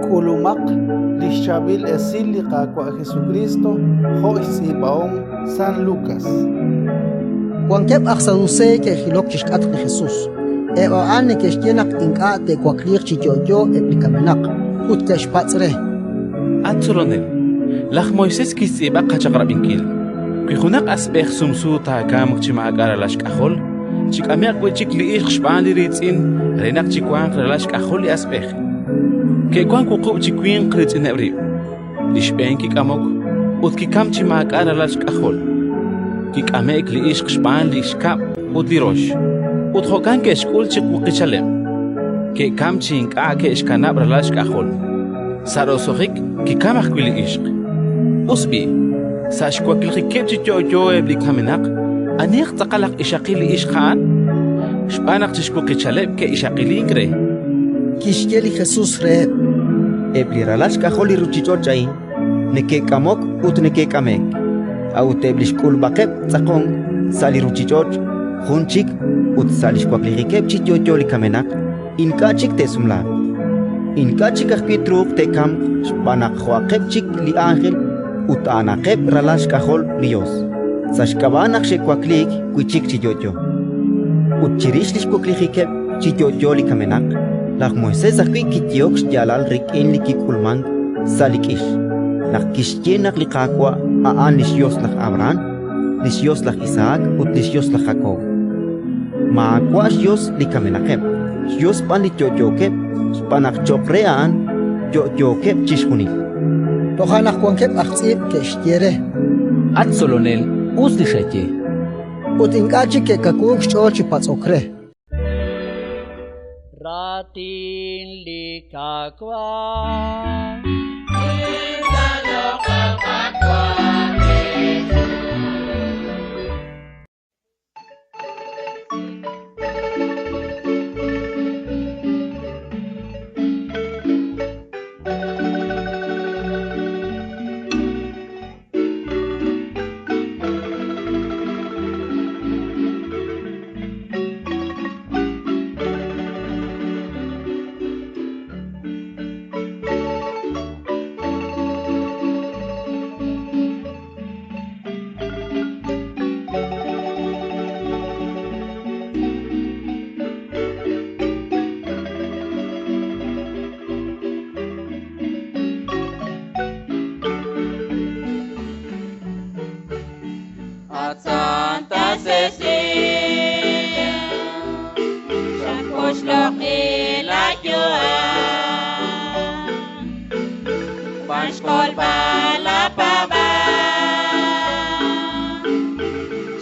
Kulumak Lishabil Esiliqa kwa Jesucristo Jois Ibaom San Lucas. Juanquep Axaduse que Hilok Chiscat de Jesús. Eo ane que estienak inca de Quaclir Chiyoyo eplicamenak. Utkesh Patzre. Atzoronel. Lach Moises Kisiba Kachakrabinkil. Kihunak asbech sumsu ta kam chimak aralash kahol. Chikamiak wechik li ikhshban li ritzin. Renak chikwan kralash kahol li asbech. Que quan kuqub chikwin qrit in abril lishben ki kamok ut ki kam chi mak ara lash kahol ki kamek li ishq shban li ishkap ut li rosh ut hokan ke shkul chi qichalem ke kam chi inka ke ishkanab ra lash kahol sarosohik ki kamak li ishq usbi sash kwakil khikep chi jojo ebli kamenak anikh taqalaq ishaqil ishqan shbanak chi shku qichalem ke ishaqilin kre Kishkeli Jesús re. Ebliralash kaholi ruchichochain, neke kamok ut neke kamek. Aut eblish kulbakep tzakong, sali ruchichoch, hunchik, ut salish kwaklirikep chichocholi kamenak, inkachik tesumla. Inkachik akpitruk tekam, shpanak huakep li ángel, ut anakep ralash kahol lios. Sashkabanak shekwaklik kuichik chichocho. Ut chirishlish kwaklirikep chichocholi kamenak. Lach Moisés akui kitiox yalal rik en liki kulmang salikish. Lach kishyenak likakwa aan lishios lach Abraham, lishios lach Isaac ut lishios lach Jacob. Maakwa shios likamenakep, shios pan lityoyokep, spanak chopreaan, yoyokep chishkunil. Tohanak Juanquep Axib que estiere. Atsolonel uslishache. Utinkachi que kakuk chochi patzokre. Ratin likakwa Santa Cecilia, Shakosh Lokila Joan, Panskol Balapaba,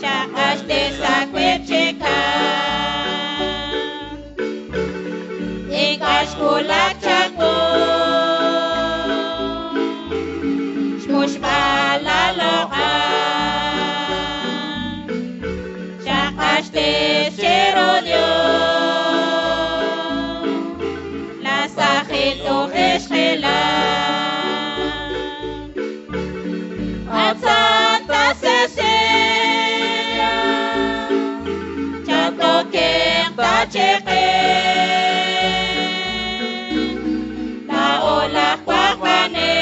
Shakash de Sakwechika, Ikash Kulak Chako, Shmush Balaloka. Cherodio, la sajito geshela, at Santa Cecilia, chato kerta cheque, la ola kwakwane,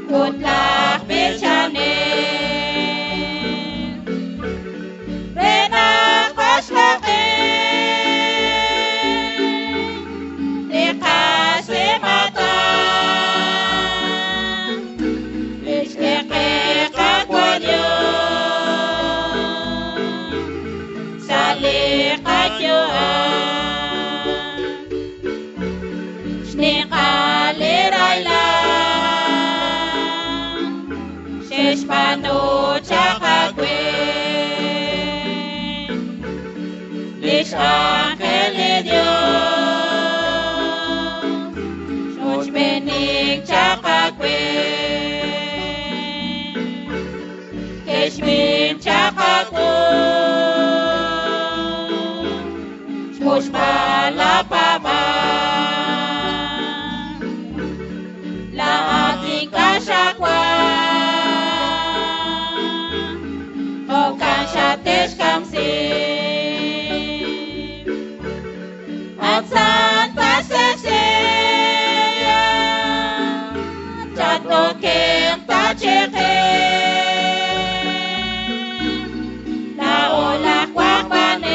kutlak bechane. Pano chakakwe, lish ángel de Dios, shoch benik chakakwe, keshmim chakaku, shoch balapama, la atika shakwa. at Santa Cecilia, Chatokem Tachekem, Laolak Wakbanen,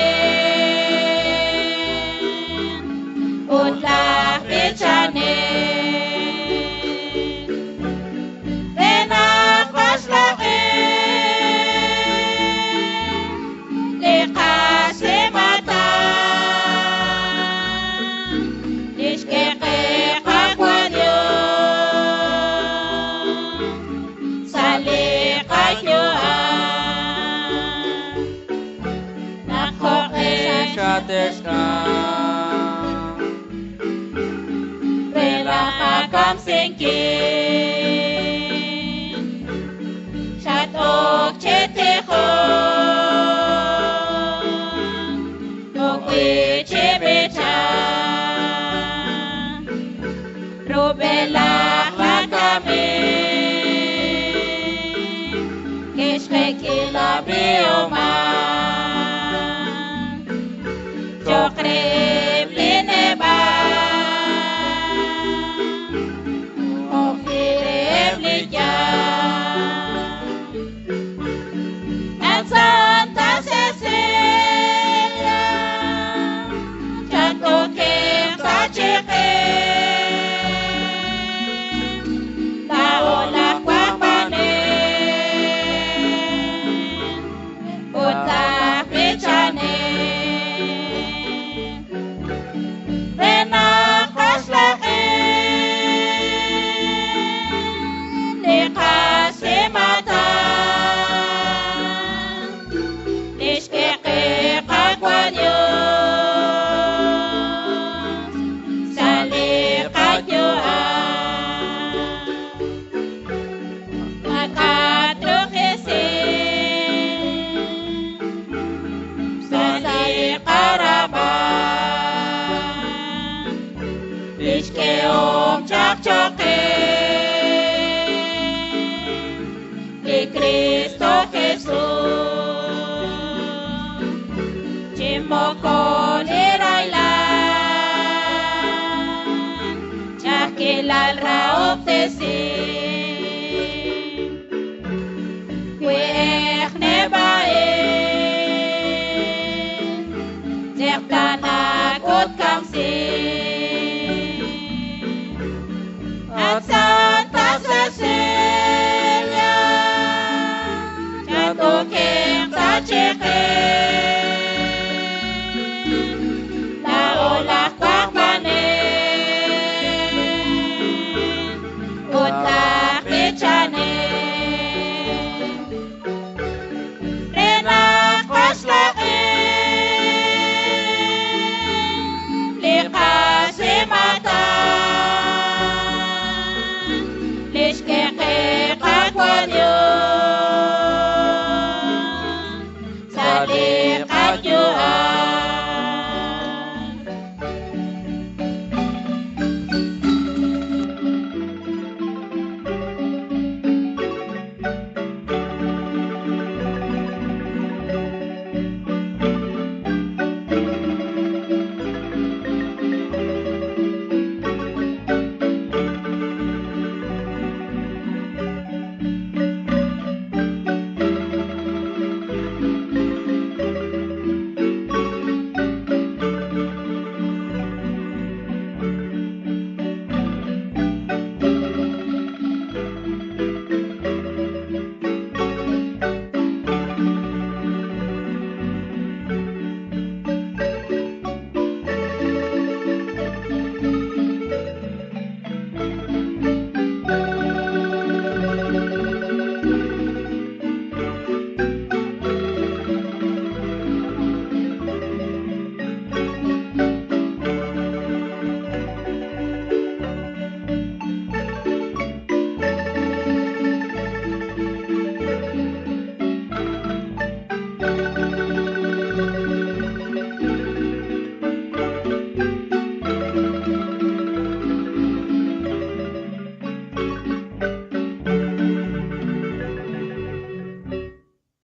Utlak Pichanen, Renak Paslaken, Likas Limatan, Ishkeke Kagwanyo, Salikayuan, Nakoke Shateska Rela Kagam Singkin, Shatok Chetechon, Nokwe Chebechan, Rubela Lagamin, Keshkekila Bioman, Jokreb Lineban, Ofireb Lijan, at Santa Cecilia, Chatokem Tachekem, Laolak Wakbanen, Utlak Pichanen, Renak Paslaken, Likas Limatan, Ishkeke Kagwanyo, Salikayuan, Makatukisin, Salikaraban, Ishkeom Chakchoken, Ni Cristo Jesús, Chimoko Nirailan, Chakilal Raoptesin, Kuech Nebaen, Zerplanakot Kamsin, at Santa Cecilia, Chatokem Tachekem,